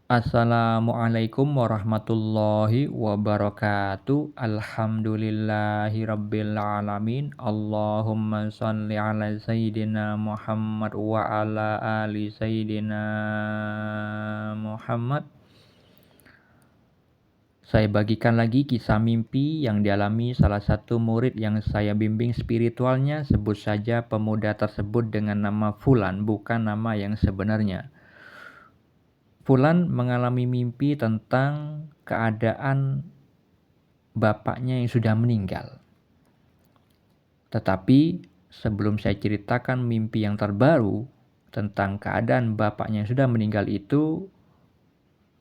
Assalamualaikum warahmatullahi wabarakatuh. Alhamdulillahirabbil alamin. Allahumma shalli ala sayyidina Muhammad wa ala ali sayyidina Muhammad. Saya bagikan lagi kisah mimpi yang dialami salah satu murid yang saya bimbing spiritualnya. Sebut saja pemuda tersebut dengan nama Fulan, bukan nama yang sebenarnya. Fulan mengalami mimpi tentang keadaan bapaknya yang sudah meninggal. Tetapi sebelum saya ceritakan mimpi yang terbaru tentang keadaan bapaknya yang sudah meninggal itu,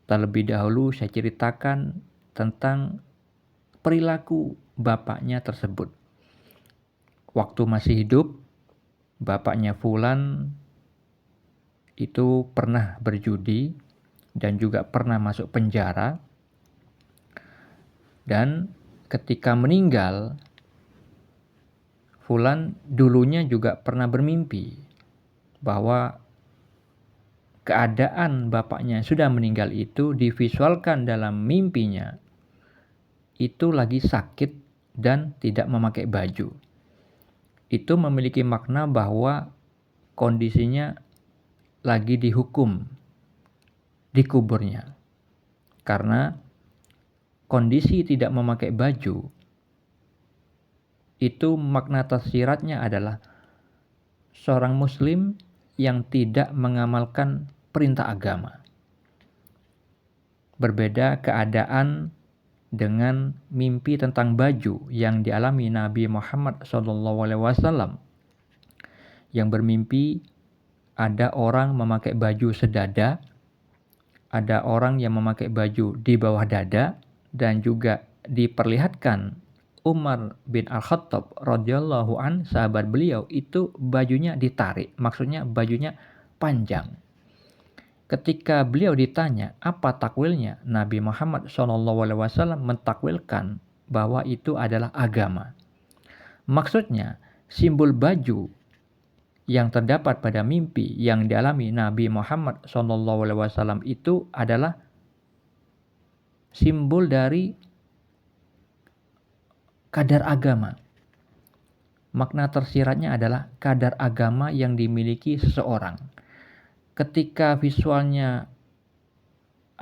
terlebih dahulu saya ceritakan tentang perilaku bapaknya tersebut. Waktu masih hidup, bapaknya Fulan itu pernah berjudi dan juga pernah masuk penjara. Dan ketika meninggal, Fulan dulunya juga pernah bermimpi bahwa keadaan bapaknya sudah meninggal itu divisualkan dalam mimpinya itu lagi sakit dan tidak memakai baju. Itu memiliki makna bahwa kondisinya lagi dihukum di kuburnya. Karena kondisi tidak memakai baju itu makna tersiratnya adalah seorang muslim yang tidak mengamalkan perintah agama. Berbeda keadaan dengan mimpi tentang baju yang dialami Nabi Muhammad SAW, yang bermimpi ada orang memakai baju sedada, ada orang yang memakai baju di bawah dada, dan juga diperlihatkan Umar bin Al-Khattab radhiyallahu an, sahabat beliau itu bajunya ditarik, maksudnya bajunya panjang. Ketika beliau ditanya apa takwilnya, Nabi Muhammad SAW mentakwilkan bahwa itu adalah agama. Maksudnya simbol baju yang terdapat pada mimpi yang dialami Nabi Muhammad SAW itu adalah simbol dari kadar agama. Makna tersiratnya adalah kadar agama yang dimiliki seseorang. Ketika visualnya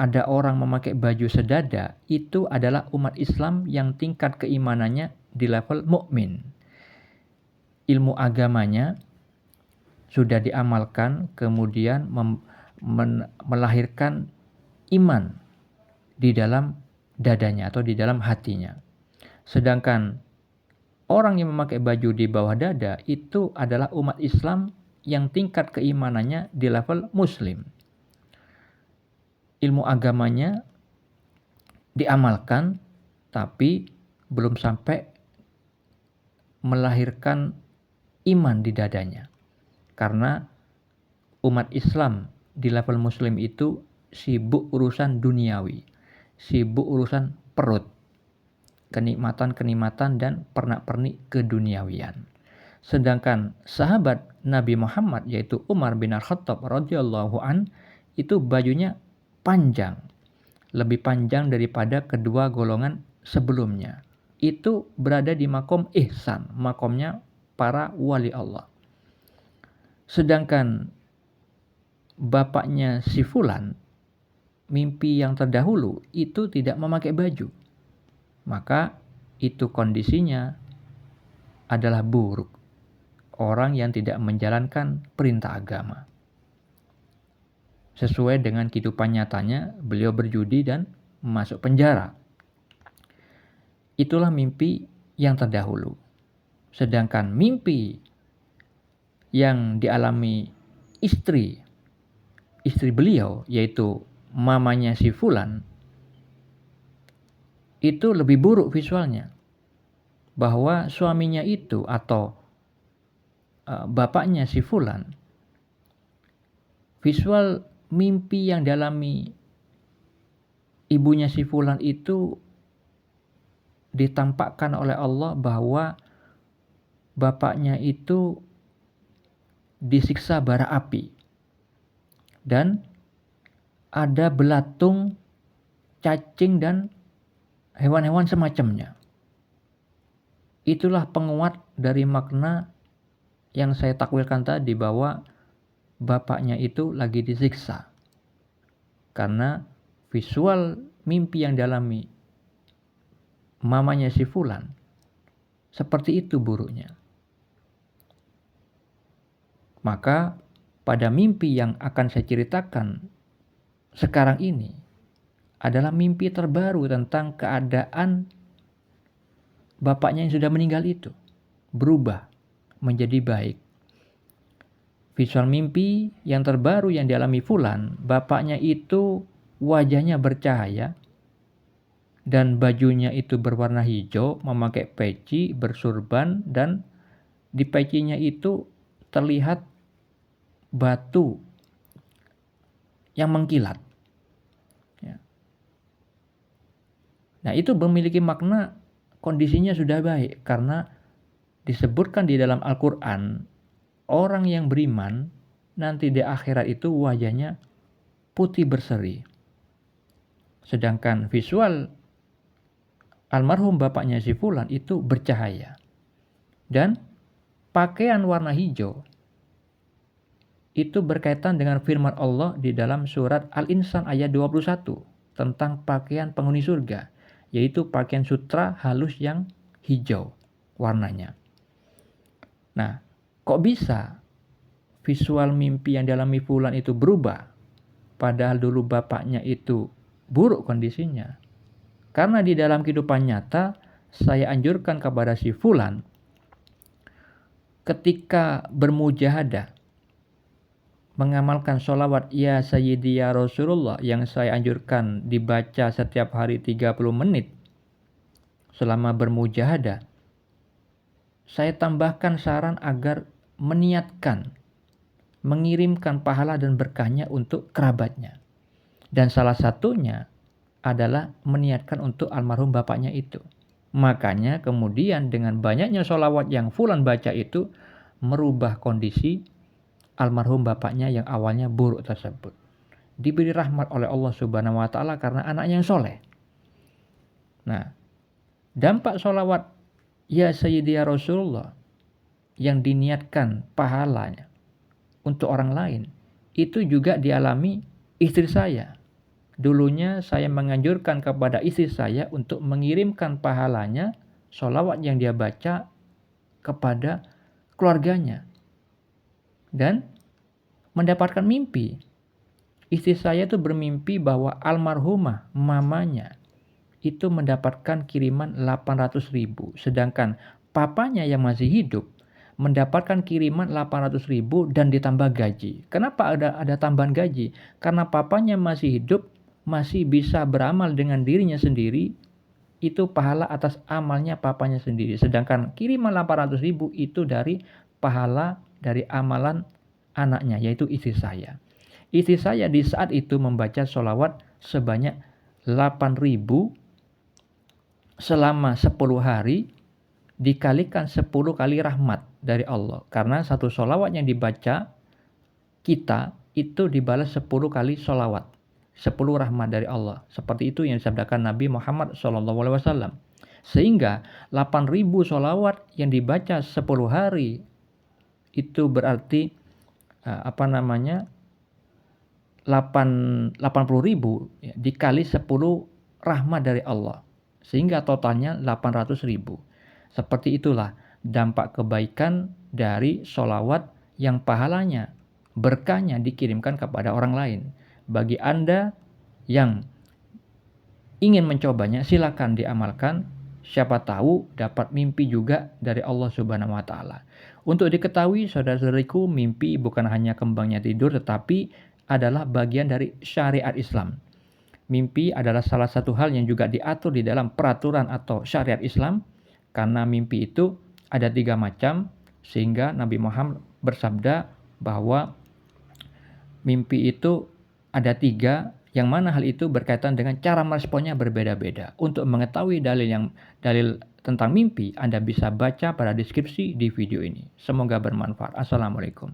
ada orang memakai baju sedada, itu adalah umat Islam yang tingkat keimanannya di level mukmin. Ilmu agamanya sudah diamalkan, kemudian melahirkan iman di dalam dadanya atau di dalam hatinya. Sedangkan orang yang memakai baju di bawah dada itu adalah umat Islam yang tingkat keimanannya di level muslim. Ilmu agamanya diamalkan, tapi belum sampai melahirkan iman di dadanya. Karena umat Islam di level muslim itu sibuk urusan duniawi, sibuk urusan perut, kenikmatan-kenikmatan dan pernak-pernik keduniawian. Sedangkan sahabat Nabi Muhammad yaitu Umar bin Al-Khattab radhiyallahu an itu bajunya panjang, lebih panjang daripada kedua golongan sebelumnya. Itu berada di makom ihsan, makomnya para wali Allah. Sedangkan bapaknya si Fulan, mimpi yang terdahulu itu tidak memakai baju. Maka itu kondisinya adalah buruk. Orang yang tidak menjalankan perintah agama. Sesuai dengan kehidupan nyatanya, beliau berjudi dan masuk penjara. Itulah mimpi yang terdahulu. Sedangkan mimpi yang dialami istri beliau, yaitu mamanya si Fulan, itu lebih buruk visualnya. Bahwa suaminya itu atau bapaknya si Fulan, visual mimpi yang dialami ibunya si Fulan itu ditampakkan oleh Allah bahwa bapaknya itu disiksa bara api dan ada belatung, cacing, dan hewan-hewan semacamnya. Itulah penguat dari makna yang saya takwilkan tadi, bahwa bapaknya itu lagi disiksa. Karena visual mimpi yang dialami mamanya si Fulan seperti itu buruknya. Maka pada mimpi yang akan saya ceritakan sekarang ini adalah mimpi terbaru tentang keadaan bapaknya yang sudah meninggal itu berubah menjadi baik. Visual mimpi yang terbaru yang dialami Fulan, bapaknya itu wajahnya bercahaya dan bajunya itu berwarna hijau, memakai peci, bersurban, dan di pecinya itu terlihat batu yang mengkilat. Ya. Nah, itu memiliki makna kondisinya sudah baik, karena disebutkan di dalam Al-Quran, orang yang beriman nanti di akhirat itu wajahnya putih berseri. Sedangkan visual almarhum bapaknya si Fulan itu bercahaya. Dan pakaian warna hijau itu berkaitan dengan firman Allah di dalam surat Al-Insan ayat 21 tentang pakaian penghuni surga, yaitu pakaian sutra halus yang hijau warnanya. Nah, kok bisa visual mimpi yang dialami Fulan itu berubah, padahal dulu bapaknya itu buruk kondisinya? Karena di dalam kehidupan nyata, saya anjurkan kepada si Fulan ketika bermujahadah mengamalkan sholawat Ya Sayyidi Ya Rasulullah yang saya anjurkan dibaca setiap hari 30 menit selama bermujahadah, saya tambahkan saran agar meniatkan mengirimkan pahala dan berkahnya untuk kerabatnya. Dan salah satunya adalah meniatkan untuk almarhum bapaknya itu. Makanya kemudian dengan banyaknya sholawat yang Fulan baca itu merubah kondisi almarhum bapaknya yang awalnya buruk tersebut. Diberi rahmat oleh Allah Subhanahu wa Ta'ala karena anaknya yang soleh. Nah, dampak sholawat Ya Sayyidi Ya Rasulullah yang diniatkan pahalanya untuk orang lain itu juga dialami istri saya. Dulunya saya menganjurkan kepada istri saya untuk mengirimkan pahalanya sholawat yang dia baca kepada keluarganya. Dan mendapatkan mimpi. Istri saya itu bermimpi bahwa almarhumah mamanya itu mendapatkan kiriman 800.000. Sedangkan papanya yang masih hidup mendapatkan kiriman 800.000 dan ditambah gaji. Kenapa ada tambahan gaji? Karena papanya masih hidup, masih bisa beramal dengan dirinya sendiri, itu pahala atas amalnya papanya sendiri. Sedangkan kiriman 800.000 itu dari pahala dari amalan anaknya, yaitu istri saya. Istri saya di saat itu membaca sholawat sebanyak 8.000 selama 10 hari dikalikan 10 kali rahmat dari Allah. Karena satu sholawat yang dibaca kita itu dibalas 10 kali sholawat. 10 rahmat dari Allah. Seperti itu yang disabdakan Nabi Muhammad SAW. Sehingga 8.000 sholawat yang dibaca 10 hari itu berarti 80.000 ya, dikali 10 rahmat dari Allah. Sehingga totalnya 800.000. Seperti itulah dampak kebaikan dari sholawat yang pahalanya, berkahnya dikirimkan kepada orang lain. Bagi Anda yang ingin mencobanya, silakan diamalkan. Siapa tahu dapat mimpi juga dari Allah Subhanahu wa Ta'ala. Untuk diketahui, saudara-saudariku, mimpi bukan hanya kembangnya tidur, tetapi adalah bagian dari syariat Islam. Mimpi adalah salah satu hal yang juga diatur di dalam peraturan atau syariat Islam, karena mimpi itu ada 3 macam, sehingga Nabi Muhammad bersabda bahwa mimpi itu ada 3, yang mana hal itu berkaitan dengan cara meresponnya berbeda-beda. Untuk mengetahui dalil tentang mimpi, Anda bisa baca pada deskripsi di video ini. Semoga bermanfaat. Assalamualaikum.